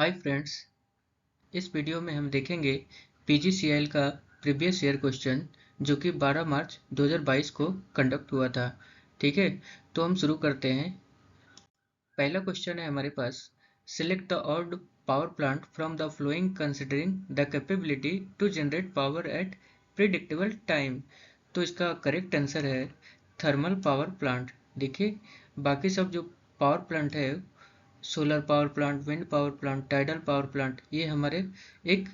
Hi friends, इस video में हम देखेंगे पीजीसीएल का प्रीवियस ईयर क्वेश्चन जो कि 12 मार्च 2022 को कंडक्ट हुआ था। ठीक है, तो हम शुरू करते हैं। पहला क्वेश्चन है हमारे पास, select the odd power plant from the following considering the capability to generate power at predictable time. तो इसका करेक्ट आंसर है थर्मल पावर प्लांट। देखिए, बाकी सब जो पावर प्लांट है, solar power plant, wind power plant, tidal power plant, ये हमारे एक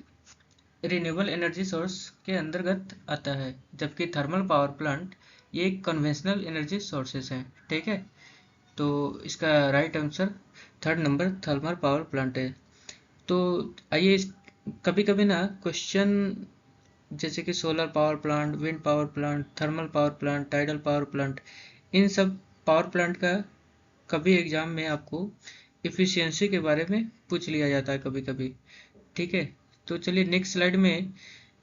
रिन्यूएबल एनर्जी सोर्स के अंतर्गत आता है, जबकि थर्मल पावर प्लांट ये एक कन्वेंशनल एनर्जी सोर्सेस हैं। ठीक है, तो इसका right answer third number thermal power plant है। तो आइए, कभी कभी ना क्वेश्चन जैसे कि solar power plant, wind power plant, thermal power plant, tidal power plant, इन सब पावर प्लांट का कभी एग्जाम में आपको इफिशियंसी के बारे में पूछ लिया जाता है कभी कभी। ठीक है, तो चलिए नेक्स्ट स्लाइड में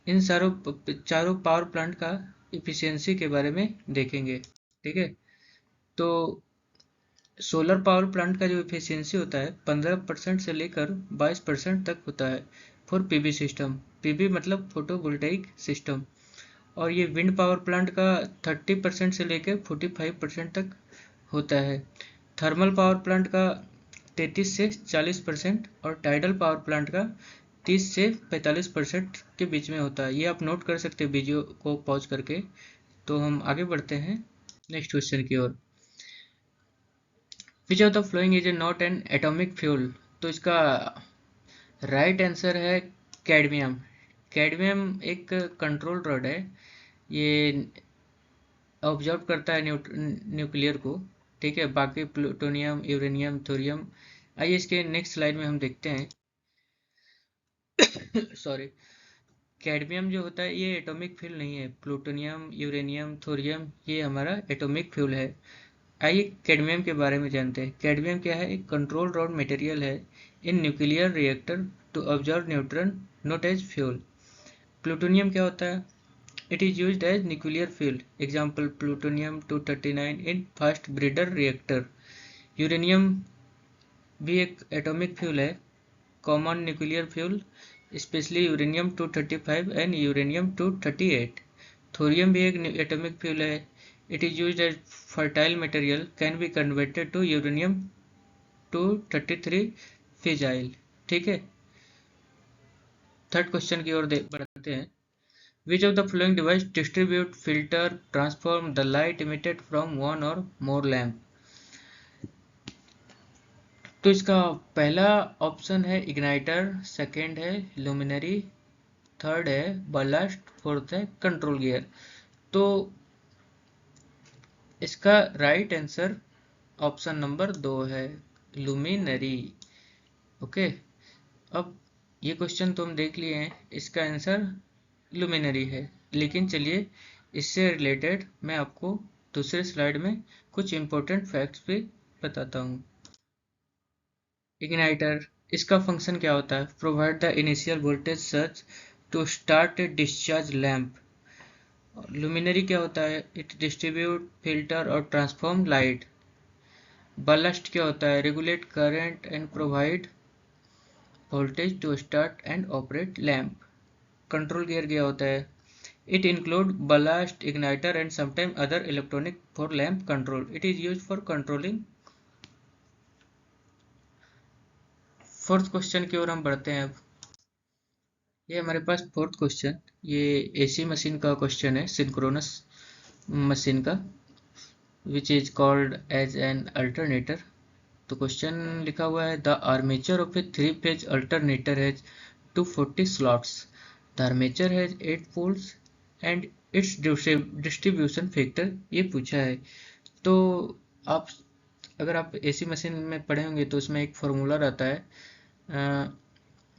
इन चारों पावर प्लांट का इफिशियंसी के बारे में देखेंगे। ठीक है, तो सोलर पावर प्लांट का जो इफिशियंसी होता है 15% से लेकर 22% तक होता है फॉर पीवी सिस्टम। पीवी मतलब फोटोवोल्टाइक सिस्टम। और ये विंड पावर प्लांट का 30% से लेकर 45% तक होता है। थर्मल पावर प्लांट का 33 से 40% और टाइडल पावर प्लांट का 30 से 45% के बीच में होता है। ये आप नोट कर सकते हैं वीडियो को पॉज करके। तो हम आगे बढ़ते हैं नेक्स्ट क्वेश्चन की ओर। Which of the following is a not an atomic fuel. तो इसका राइट आंसर है कैडमियम। कैडमियम एक कंट्रोल रॉड है। ये ऑब्जर्व करता है न्यूक्लियर को। ठीक है, बाकी प्लूटोनियम, यूरेनियम, थोरियम। आइए इसके नेक्स्ट स्लाइड में हम देखते हैं। सॉरी, कैडमियम जो होता है ये एटॉमिक फ्यूल नहीं है। प्लूटोनियम, यूरेनियम, थोरियम ये हमारा एटॉमिक फ्यूल है। आइए कैडमियम के बारे में जानते हैं। कैडमियम क्या है? एक कंट्रोल रॉड मटेरियल है in nuclear reactor to observe neutron not as fuel. Plutonium क्या होता है? It is used as nuclear fuel. Example plutonium 239 in fast breeder reactor. Uranium भी एक एटॉमिक फ्यूल है, common nuclear fuel, specially uranium 235 and uranium 238। Thorium भी एक atomic fuel है। It is used as fertile material, can be converted to uranium 233 fissile. ठीक है, third question की ओर बढ़ते हैं। विच of the following device distribute, filter, transform the light emitted from one और मोर lamp. तो इसका पहला ऑप्शन है इग्नाइटर, सेकेंड है लुमिनरी, थर्ड है बलास्ट, फोर्थ है कंट्रोल गियर। तो इसका राइट आंसर ऑप्शन नंबर 2 है, लुमिनरी। ओके, अब ये क्वेश्चन तो हम देख लिए हैं, इसका आंसर लुमिनरी है। लेकिन चलिए, इससे रिलेटेड मैं आपको दूसरे स्लाइड में कुछ इंपॉर्टेंट फैक्ट्स भी बताता हूँ। इग्नाइटर, इसका फंक्शन क्या होता है? Provide the initial voltage surge to start a discharge lamp. Luminary क्या होता है? इट डिस्ट्रीब्यूट, फिल्टर और ट्रांसफॉर्म लाइट। बलास्ट क्या होता है? Regulate current and provide voltage to start and operate lamp. Control gear क्या होता है? It include ballast, igniter and sometimes other electronic for lamp control. It is used for controlling। Fourth question की ओर हम बढ़ते हैं अब। ये हमारे पास फोर्थ क्वेश्चन, ये एसी मशीन का क्वेश्चन है, सिंक्रोनस मशीन का, which is called as an alternator. तो क्वेश्चन लिखा हुआ है, the armature of a 3-phase alternator has 240 slots. The armature has 8 poles and its distribution factor ये पूछा है। तो आप अगर आप एसी मशीन में पढ़े होंगे तो उसमें एक फॉर्मूला रहता है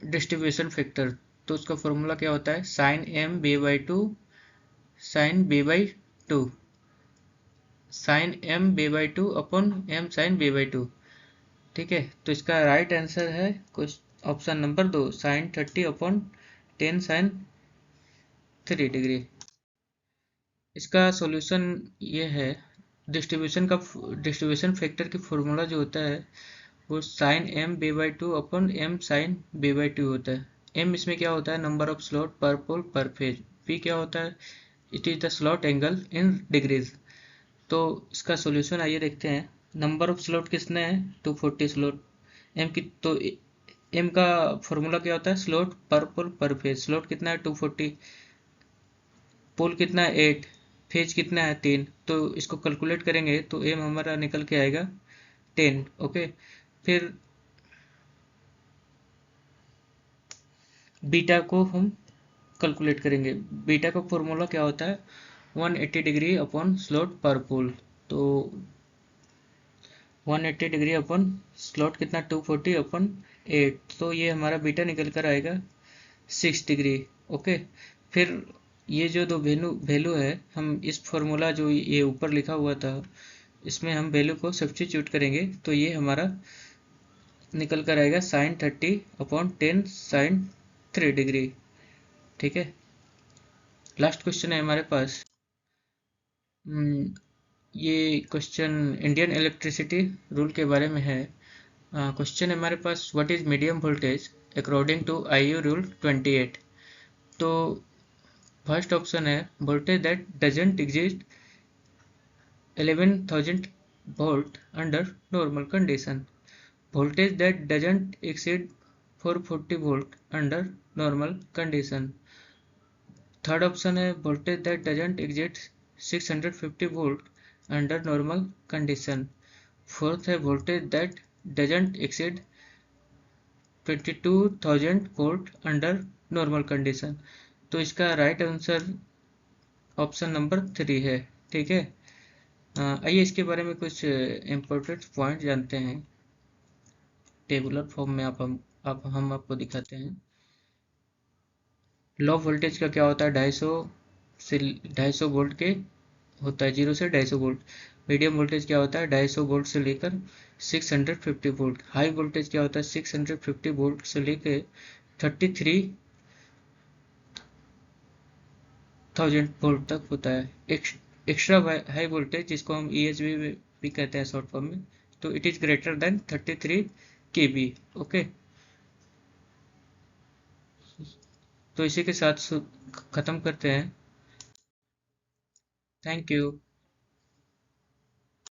डिस्ट्रीब्यूशन फैक्टर। तो उसका फॉर्मूला क्या होता है? Sine M B by two, sine B by two, sine M B by two upon M sine B by two. ठीक है, तो इसका राइट आंसर है option number 2, sine 30 upon 10 sine 3 degree. इसका सॉल्यूशन ये है, डिस्ट्रीब्यूशन फैक्टर की formula जो होता है वो sine M B by two upon M sine B by two होता है। एम इसमें क्या होता है, नंबर ऑफ स्लॉट पर पोल पर फेज। पी क्या होता है, it is the slot angle in degrees. तो इसका सॉल्यूशन आइए देखते हैं। नंबर ऑफ स्लॉट कितने हैं, 240 स्लॉट। एम की तो एम का फॉर्मूला क्या होता है, स्लॉट पर पोल पर फेज। स्लॉट कितना है 240, पोल कितना है 8, फेज कितना है 3। तो इसको कैलकुलेट करेंगे तो एम हमारा निकल के आएगा 10। ओके, फिर बीटा को हम कैलकुलेट करेंगे। बीटा का फॉर्मूला क्या होता है, 180 डिग्री अपॉन स्लॉट पर पोल। तो 180 डिग्री अपन स्लॉट कितना 240 अपन 8, तो ये हमारा बीटा निकल कर आएगा 6 डिग्री। ओके, फिर ये जो दो वैल्यू वैल्यू है, हम इस फॉर्मूला जो ये ऊपर लिखा हुआ था इसमें हम वैल्यू को सब्स्टिट्यूट करेंगे तो ये हमारा निकल कर आएगा साइन 30 अपॉन 10 साइन 3 डिग्री। ठीक है, लास्ट क्वेश्चन है हमारे पास। ये क्वेश्चन इंडियन इलेक्ट्रिसिटी रूल के बारे में है। क्वेश्चन है हमारे पास, what is medium voltage according to IU rule 28। तो फर्स्ट ऑप्शन है voltage that doesn't exist 11,000 volt under normal condition. Voltage that doesn't exceed 440 volt under normal condition. Third option है voltage that doesn't exist 650 volt under normal condition. Fourth है voltage that doesn't exceed 22,000 volt under normal condition. तो इसका right answer option number 3 है। ठीक है, आइए इसके बारे में कुछ इम्पोर्टेंट पॉइंट जानते हैं। टेबुलर फॉर्म में हम आपको दिखाते हैं। लो वोल्टेज का क्या होता है, 250 से 250 वोल्ट के होता है, 0 से 250 वोल्ट। मीडियम वोल्टेज क्या होता है, 250 वोल्ट से लेकर 650 वोल्ट। हाई वोल्टेज क्या होता है, 650 वोल्ट से लेकर 33,000 वोल्ट तक होता है। एक्स्ट्रा हाई वोल्टेज जिसको हम EHV भी कहते हैं शॉर्ट फॉर्म में, तो it is greater than 33 kV। Okay, तो इसी के साथ खत्म करते हैं। Thank you.